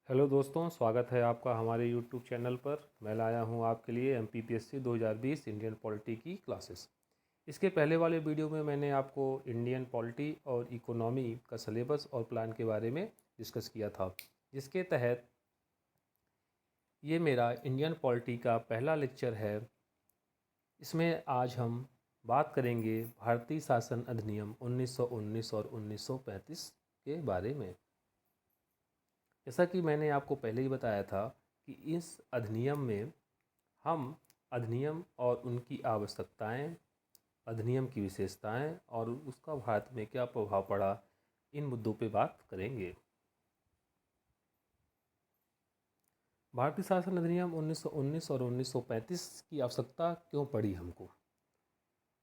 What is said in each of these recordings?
Hello दोस्तों, स्वागत है आपका हमारे यूट्यूब चैनल पर। मैं लाया हूं आपके लिए MPPSC 2020 इंडियन पॉलिटी की क्लासेस। इसके पहले वाले वीडियो में मैंने आपको इंडियन पॉलिटी और इकोनॉमी का सिलेबस और प्लान के बारे में डिस्कस किया था, जिसके तहत ये मेरा इंडियन पॉलिटी का पहला लेक्चर है। इसमें आज हम बात करेंगे भारतीय शासन अधिनियम 1919 और 1935 के बारे में। जैसा कि मैंने आपको पहले ही बताया था कि इस अधिनियम में हम अधिनियम और उनकी आवश्यकताएं, अधिनियम की विशेषताएं और उसका भारत में क्या प्रभाव पड़ा, इन मुद्दों पे बात करेंगे। भारतीय शासन अधिनियम 1919 और 1935 की आवश्यकता क्यों पड़ी हमको,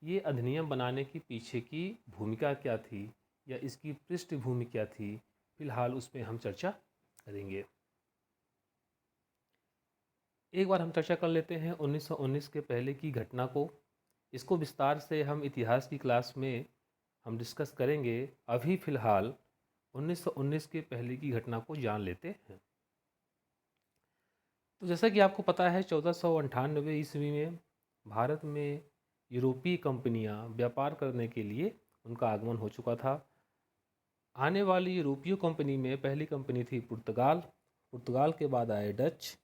ये अधिनियम बनाने के पीछे की भूमिका क्या थी या इसकी पृष्ठभूमि क्या थी, फिलहाल उस पर हम चर्चा करेंगे। एक बार हम चर्चा कर लेते हैं 1919 के पहले की घटना को। इसको विस्तार से हम इतिहास की क्लास में हम डिस्कस करेंगे। अभी फ़िलहाल 1919 के पहले की घटना को जान लेते हैं। तो जैसा कि आपको पता है 1498 ईस्वी में भारत में यूरोपीय कंपनियां व्यापार करने के लिए उनका आगमन हो चुका था। आने वाली यूरोपीय कंपनी में पहली कंपनी थी पुर्तगाल। पुर्तगाल के बाद आए डच,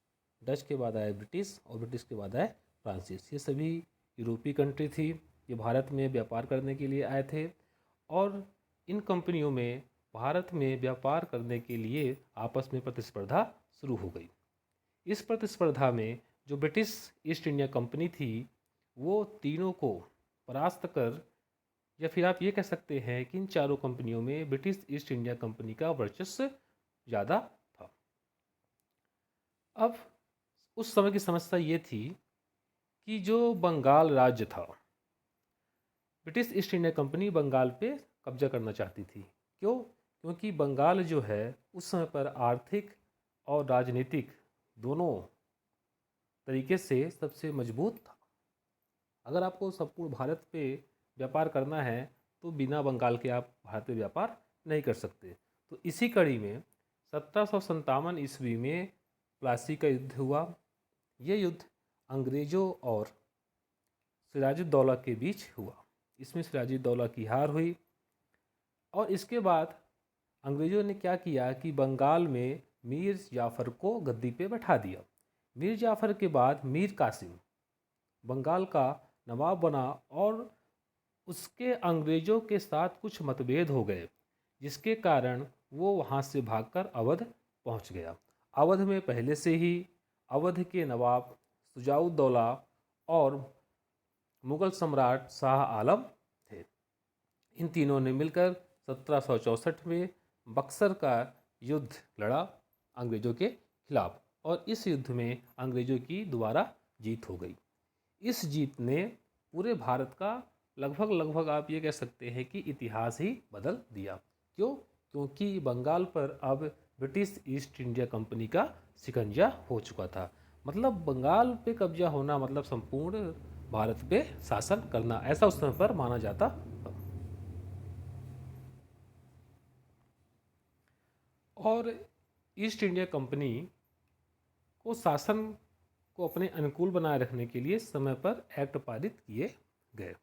डच के बाद आए ब्रिटिश और ब्रिटिश के बाद आए फ्रांसीस। ये सभी यूरोपीय कंट्री थी, ये भारत में व्यापार करने के लिए आए थे। और इन कंपनियों में भारत में व्यापार करने के लिए आपस में प्रतिस्पर्धा शुरू हो गई। इस प्रतिस्पर्धा में जो ब्रिटिश ईस्ट इंडिया कंपनी थी, वो तीनों को परास्त कर, या फिर आप ये कह सकते हैं कि इन चारों कंपनियों में ब्रिटिश ईस्ट इंडिया कंपनी का वर्चस्व ज़्यादा था। अब उस समय की समस्या ये थी कि जो बंगाल राज्य था, British East India company Bengal पे कब्जा करना चाहती थी। क्यों? क्योंकि बंगाल जो है उस समय पर आर्थिक और राजनीतिक दोनों तरीके से सबसे मजबूत था। अगर आपको संपूर्ण भारत पे व्यापार करना है तो बिना बंगाल के आप भारत पे व्यापार नहीं कर सकते। तो इसी कड़ी में 1757 ईस्वी में प्लासी का युद्ध हुआ। ये युद्ध अंग्रेज़ों और सिराजुद्दौला के बीच हुआ। इसमें सिराजुद्दौला की हार हुई और इसके बाद अंग्रेज़ों ने क्या किया कि बंगाल में मीर जाफ़र को गद्दी पे बैठा दिया। मीर जाफ़र के बाद मीर कासिम बंगाल का नवाब बना और उसके अंग्रेज़ों के साथ कुछ मतभेद हो गए, जिसके कारण वो वहाँ से भागकर अवध पहुँच गया। अवध में पहले से ही अवध के नवाब शुजाउद्दौला और मुग़ल सम्राट शाह आलम थे। इन तीनों ने मिलकर 1764 में बक्सर का युद्ध लड़ा अंग्रेज़ों के खिलाफ और इस युद्ध में अंग्रेज़ों की दोबारा जीत हो गई। इस जीत ने पूरे भारत का लगभग आप ये कह सकते हैं कि इतिहास ही बदल दिया। क्यों? क्योंकि बंगाल पर अब ब्रिटिश ईस्ट इंडिया कंपनी का शिकंजा हो चुका था। मतलब बंगाल पे कब्जा होना मतलब संपूर्ण भारत पे शासन करना, ऐसा उस समय पर माना जाता। और ईस्ट इंडिया कंपनी को शासन को अपने अनुकूल बनाए रखने के लिए समय पर एक्ट पारित किए गए।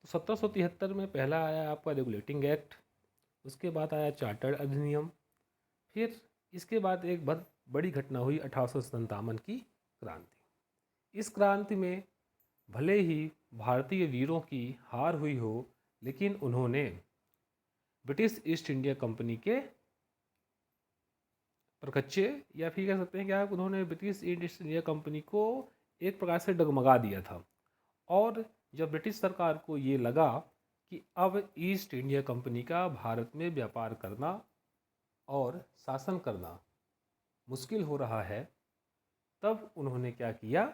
तो 1773 में पहला आया आपका रेगुलेटिंग एक्ट, उसके बाद आया चार्टर्ड अधिनियम, फिर इसके बाद एक बहुत बड़ी घटना हुई 1857 की क्रांति। इस क्रांति में भले ही भारतीय वीरों की हार हुई हो, लेकिन उन्होंने ब्रिटिश ईस्ट इंडिया कंपनी के परखच्चे, या फिर कह सकते हैं कि आप, उन्होंने ब्रिटिश ईस्ट इंडिया कंपनी को एक प्रकार से डगमगा दिया था। और जब ब्रिटिश सरकार को ये लगा कि अब ईस्ट इंडिया कंपनी का भारत में व्यापार करना और शासन करना मुश्किल हो रहा है, तब उन्होंने क्या किया,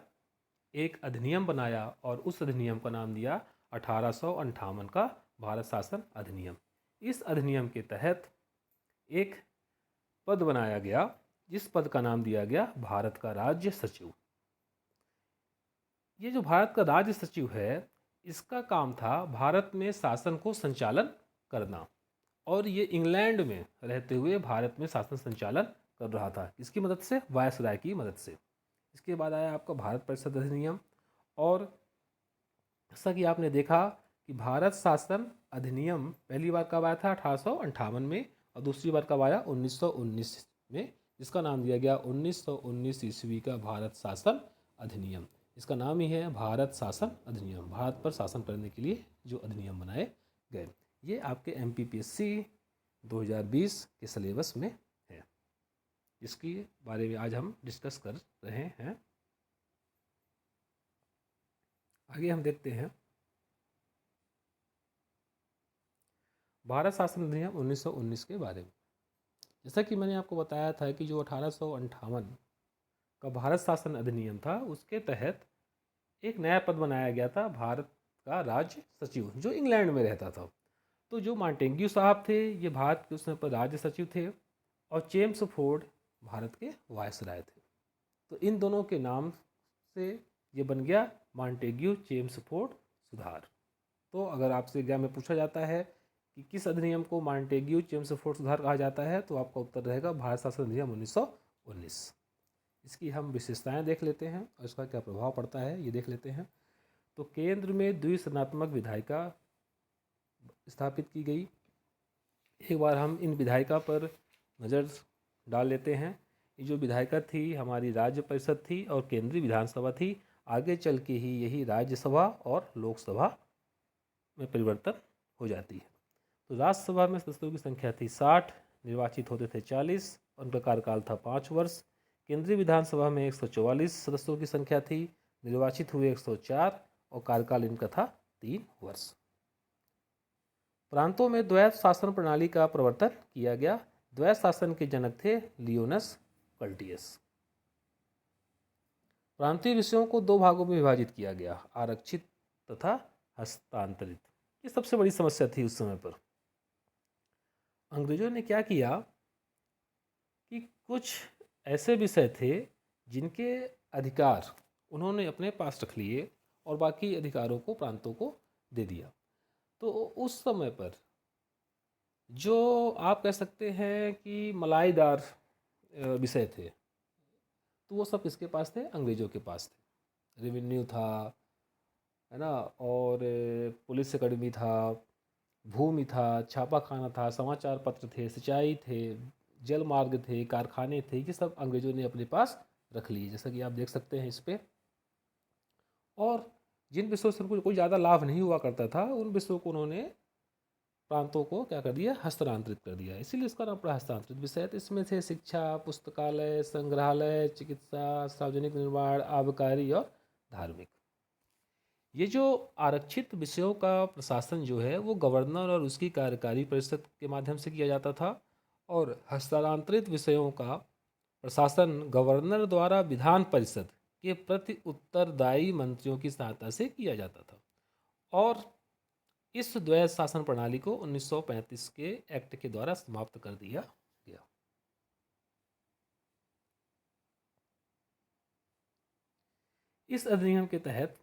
एक अधिनियम बनाया और उस अधिनियम का नाम दिया 1858 का भारत शासन अधिनियम। इस अधिनियम के तहत एक पद बनाया गया, जिस पद का नाम दिया गया भारत का राज्य सचिव। ये जो भारत का राज्य सचिव है, इसका काम था भारत में शासन को संचालन करना, और ये इंग्लैंड में रहते हुए भारत में शासन संचालन कर रहा था। किसकी मदद से? वायसराय की मदद से। इसके बाद आया आपका भारत परिषद अधिनियम। और जैसा कि आपने देखा कि भारत शासन अधिनियम पहली बार कब आया था? 1858 में। और दूसरी बार कब आया? 1919 में, जिसका नाम दिया गया 1919 ईस्वी का भारत शासन अधिनियम। इसका नाम ही है भारत शासन अधिनियम, भारत पर शासन करने के लिए जो अधिनियम बनाए गए। ये आपके MPPSC 2020 के सिलेबस में है, जिसके बारे में आज हम डिस्कस कर रहे हैं। आगे हम देखते हैं भारत शासन अधिनियम 1919 के बारे में। जैसा कि मैंने आपको बताया था कि जो 1858 का भारत शासन अधिनियम था, उसके तहत एक नया पद बनाया गया था, भारत का राज्य सचिव, जो इंग्लैंड में रहता था। तो जो मॉन्टेग्यू साहब थे, ये भारत के उस समय पर राज्य सचिव थे, और चेम्सफोर्ड भारत के वायसराय थे। तो इन दोनों के नाम से ये बन गया मॉन्टेग्यू चेम्सफोर्ड सुधार। तो अगर आपसे एग्जाम में पूछा जाता है कि किस अधिनियम को मॉन्टेग्यू चेम्सफोर्ड सुधार कहा जाता है, तो आपका उत्तर रहेगा भारत शासन अधिनियम 1919। इसकी हम विशेषताएं देख लेते हैं और इसका क्या प्रभाव पड़ता है ये देख लेते हैं। तो केंद्र में द्विसदनात्मक विधायिका स्थापित की गई। एक बार हम इन विधायिका पर नज़र डाल लेते हैं। ये जो विधायिका थी हमारी राज्य परिषद थी और केंद्रीय विधानसभा थी। आगे चल के ही यही राज्यसभा और लोकसभा में परिवर्तन हो जाती है। तो राज्यसभा में सदस्यों की संख्या थी 60, निर्वाचित होते थे 40, उनका कार्यकाल था 5 वर्ष। केंद्रीय विधानसभा में 144 सदस्यों की संख्या थी, निर्वाचित हुए 104 और कार्यकाल इनका था 3 वर्ष। प्रांतों में द्वैत शासन प्रणाली का प्रवर्तन किया गया। द्वैत शासन के जनक थे लियोनस कल्टियस। प्रांतीय विषयों को 2 भागों में विभाजित किया गया, आरक्षित तथा हस्तांतरित। ये सबसे बड़ी समस्या थी उस समय पर। अंग्रेजों ने क्या किया कि कुछ ऐसे विषय थे जिनके अधिकार उन्होंने अपने पास रख लिए और बाकी अधिकारों को प्रांतों को दे दिया। तो उस समय पर जो आप कह सकते हैं कि मलाईदार विषय थे, तो वो सब किसके पास थे? अंग्रेजों के पास थे। रेवेन्यू था, है ना, और पुलिस अकेडमी था, भूमि था, छापाखाना था, समाचार पत्र थे, सिंचाई थे, जल मार्ग थे, कारखाने थे। ये सब अंग्रेजों ने अपने पास रख लिए, जैसा कि आप देख सकते हैं इस पे। और जिन विषयों से उनको कोई ज़्यादा लाभ नहीं हुआ करता था, उन विषयों को उन्होंने प्रांतों को क्या कर दिया? हस्तांतरित कर दिया। इसीलिए इसका नाम पड़ा हस्तांतरित विषय। तो इसमें थे शिक्षा, पुस्तकालय, संग्रहालय, चिकित्सा, सार्वजनिक निर्माण, आबकारी और धार्मिक। ये जो आरक्षित विषयों का प्रशासन जो है वो गवर्नर और उसकी कार्यकारी परिषद के माध्यम से किया जाता था, और हस्तांतरित विषयों का प्रशासन गवर्नर द्वारा विधान परिषद के प्रति उत्तरदायी मंत्रियों की सहायता से किया जाता था। और इस द्वैत शासन प्रणाली को 1935 के एक्ट के द्वारा समाप्त कर दिया गया। इस अधिनियम के तहत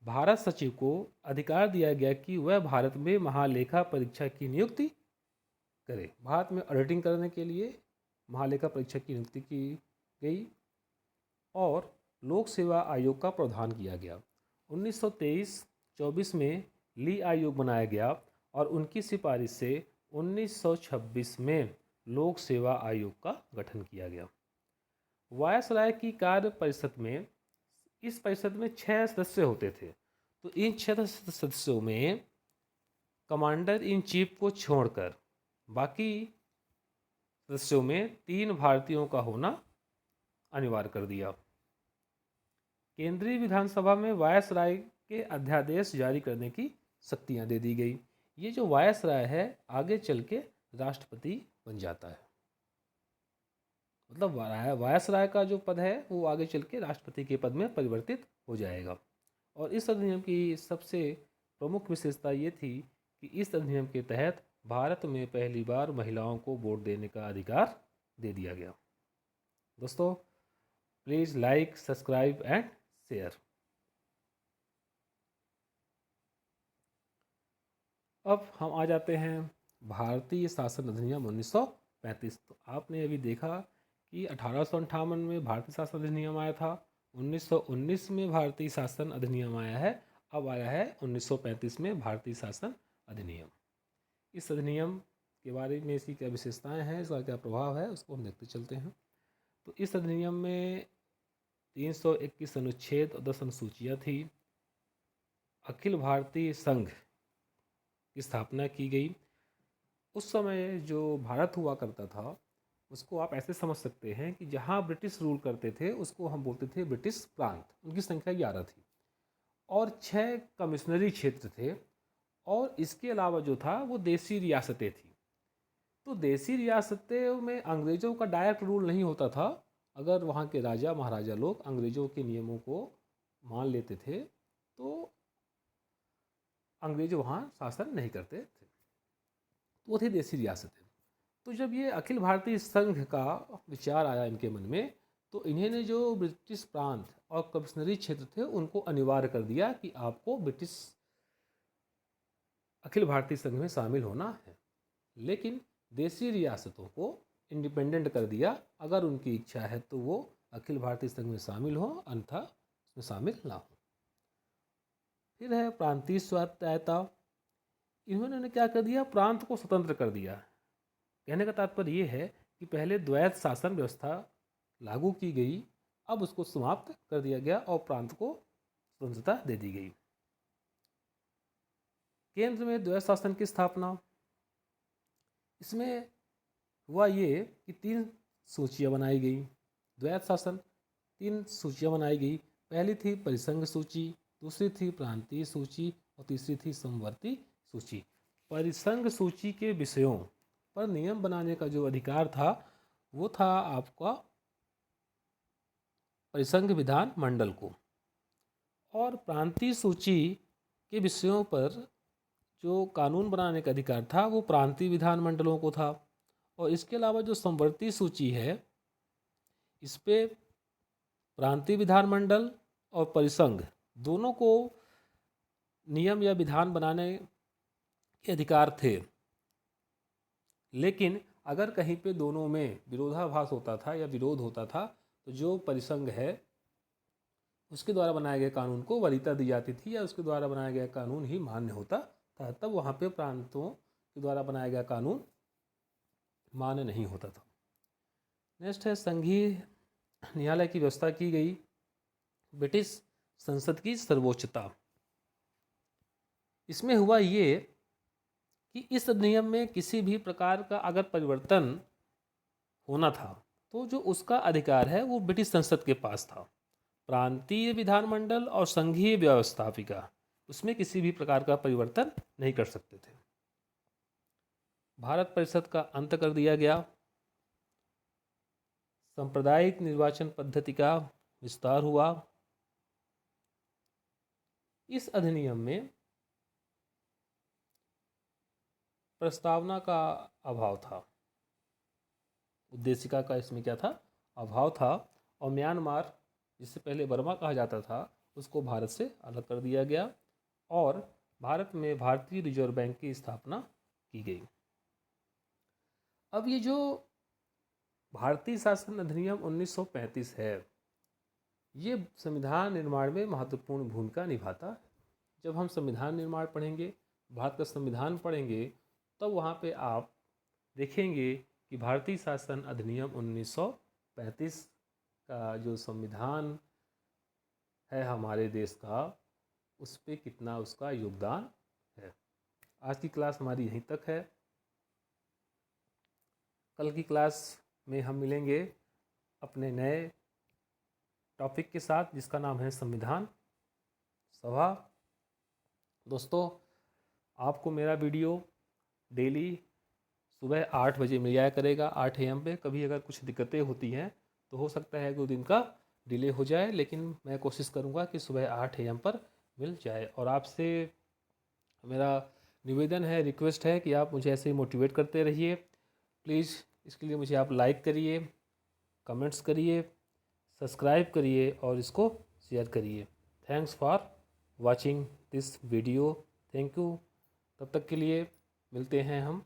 भारत सचिव को अधिकार दिया गया कि वह भारत में महालेखा परीक्षा की नियुक्ति करे। भारत में ऑडिटिंग करने के लिए महालेखा परीक्षक की नियुक्ति की गई और लोक सेवा आयोग का प्रावधान किया गया। 1923-24 में ली आयोग बनाया गया और उनकी सिफारिश से 1926 में लोक सेवा आयोग का गठन किया गया। वायसराय की कार्य परिषद में, इस परिषद में 6 सदस्य होते थे। तो इन 6 सदस्यों में कमांडर इन चीफ को छोड़कर बाकी सदस्यों में 3 भारतीयों का होना अनिवार्य कर दिया। केंद्रीय विधानसभा में वायसराय के अध्यादेश जारी करने की शक्तियां दे दी गई। ये जो वायसराय है आगे चल के राष्ट्रपति बन जाता है। मतलब वायसराय का जो पद है वो आगे चल के राष्ट्रपति के पद में परिवर्तित हो जाएगा। और इस अधिनियम की सबसे प्रमुख विशेषता ये थी कि इस अधिनियम के तहत भारत में पहली बार महिलाओं को वोट देने का अधिकार दे दिया गया। दोस्तों, please like, subscribe and share. अब हम आ जाते हैं भारतीय शासन अधिनियम 1935। तो आपने अभी देखा कि 1858 में भारतीय शासन अधिनियम आया था, 1919 में भारतीय शासन अधिनियम आया है, अब आया है 1935 में भारतीय शासन अधिनियम। इस अधिनियम के बारे में इसकी क्या विशेषताएं हैं, इसका क्या प्रभाव है, उसको हम देखते चलते हैं। तो इस अधिनियम में 321 अनुच्छेद और 10 अनुसूचियाँ थी। अखिल भारतीय संघ की स्थापना की गई। उस समय जो भारत हुआ करता था उसको आप ऐसे समझ सकते हैं कि जहाँ ब्रिटिश रूल करते थे उसको हम बोलते थे ब्रिटिश प्रांत। उनकी संख्या 11 थी और 6 कमिश्नरी क्षेत्र थे, और इसके अलावा जो था वो देसी रियासतें थी। तो देसी रियासतें में अंग्रेज़ों का डायरेक्ट रूल नहीं होता था। अगर वहाँ के राजा महाराजा लोग अंग्रेज़ों के नियमों को मान लेते थे तो अंग्रेज वहाँ शासन नहीं करते थे। तो वो थी देसी रियासतें। तो जब ये अखिल भारतीय संघ का विचार आया इनके मन में, तो इन्होंने जो ब्रिटिश प्रांत और कमिश्नरी क्षेत्र थे उनको अनिवार्य कर दिया कि आपको ब्रिटिश अखिल भारतीय संघ में शामिल होना है, लेकिन देसी रियासतों को इंडिपेंडेंट कर दिया। अगर उनकी इच्छा है तो वो अखिल भारतीय संघ में शामिल हो, अन्यथा उसमें शामिल ना हो। फिर है प्रांतीय स्वायत्तता। इन्होंने क्या कर दिया, प्रांत को स्वतंत्र कर दिया। कहने का तात्पर्य ये है कि पहले द्वैत शासन व्यवस्था लागू की गई, अब उसको समाप्त कर दिया गया और प्रांत को स्वतंत्रता दे दी गई। केंद्र में द्वैत शासन की स्थापना। इसमें हुआ ये कि 3 सूचियाँ बनाई गई। द्वैत शासन 3 सूचियाँ बनाई गई। पहली थी परिसंघ सूची, दूसरी थी प्रांतीय सूची और तीसरी थी समवर्ती सूची। परिसंघ सूची के विषयों पर नियम बनाने का जो अधिकार था वो था आपका परिसंघ विधान मंडल को, और प्रांतीय सूची के विषयों पर जो कानून बनाने का अधिकार था वो प्रांतीय विधान मंडलों को था। और इसके अलावा जो समवर्ती सूची है इस पे प्रांतीय विधान मंडल और परिसंघ दोनों को नियम या विधान बनाने के अधिकार थे, लेकिन अगर कहीं पे दोनों में विरोधाभास होता था या विरोध होता था तो जो परिसंघ है उसके द्वारा बनाए गए कानून को वरीयता दी जाती थी या उसके द्वारा बनाया गया कानून ही मान्य होता था। तब वहाँ पे प्रांतों के द्वारा बनाया गया कानून मान्य नहीं होता था। नेक्स्ट है संघीय न्यायालय की व्यवस्था की गई। ब्रिटिश संसद की सर्वोच्चता। इसमें हुआ ये कि इस अधिनियम में किसी भी प्रकार का अगर परिवर्तन होना था तो जो उसका अधिकार है वो ब्रिटिश संसद के पास था। प्रांतीय विधानमंडल और संघीय व्यवस्थापिका उसमें किसी भी प्रकार का परिवर्तन नहीं कर सकते थे। भारत परिषद का अंत कर दिया गया। सांप्रदायिक निर्वाचन पद्धति का विस्तार हुआ। इस अधिनियम में प्रस्तावना का अभाव था, उद्देशिका का इसमें क्या था, अभाव था। और म्यांमार जिससे पहले बर्मा कहा जाता था उसको भारत से अलग कर दिया गया और भारत में भारतीय रिजर्व बैंक की स्थापना की गई। अब ये जो भारतीय शासन अधिनियम 1935 है ये संविधान निर्माण में महत्वपूर्ण भूमिका निभाता है। जब हम संविधान निर्माण पढ़ेंगे, भारत का संविधान पढ़ेंगे, तब वहाँ पे आप देखेंगे कि भारतीय शासन अधिनियम 1935 का जो संविधान है हमारे देश का, उस पर कितना उसका योगदान है। आज की क्लास हमारी यहीं तक है। कल की क्लास में हम मिलेंगे अपने नए टॉपिक के साथ जिसका नाम है संविधान सभा। दोस्तों, आपको मेरा वीडियो डेली सुबह 8 बजे मिल जाया करेगा, 8 AM पे। कभी अगर कुछ दिक्कतें होती हैं तो हो सकता है 2 दिन का डिले हो जाए, लेकिन मैं कोशिश करूँगा कि सुबह 8 AM पर मिल जाए। और आपसे मेरा निवेदन है, रिक्वेस्ट है कि आप मुझे ऐसे ही मोटिवेट करते रहिए। प्लीज़ इसके लिए मुझे आप लाइक करिए, कमेंट्स करिए, सब्सक्राइब करिए और इसको शेयर करिए। Thanks for watching this video. Thank you. तब तक के लिए मिलते हैं हम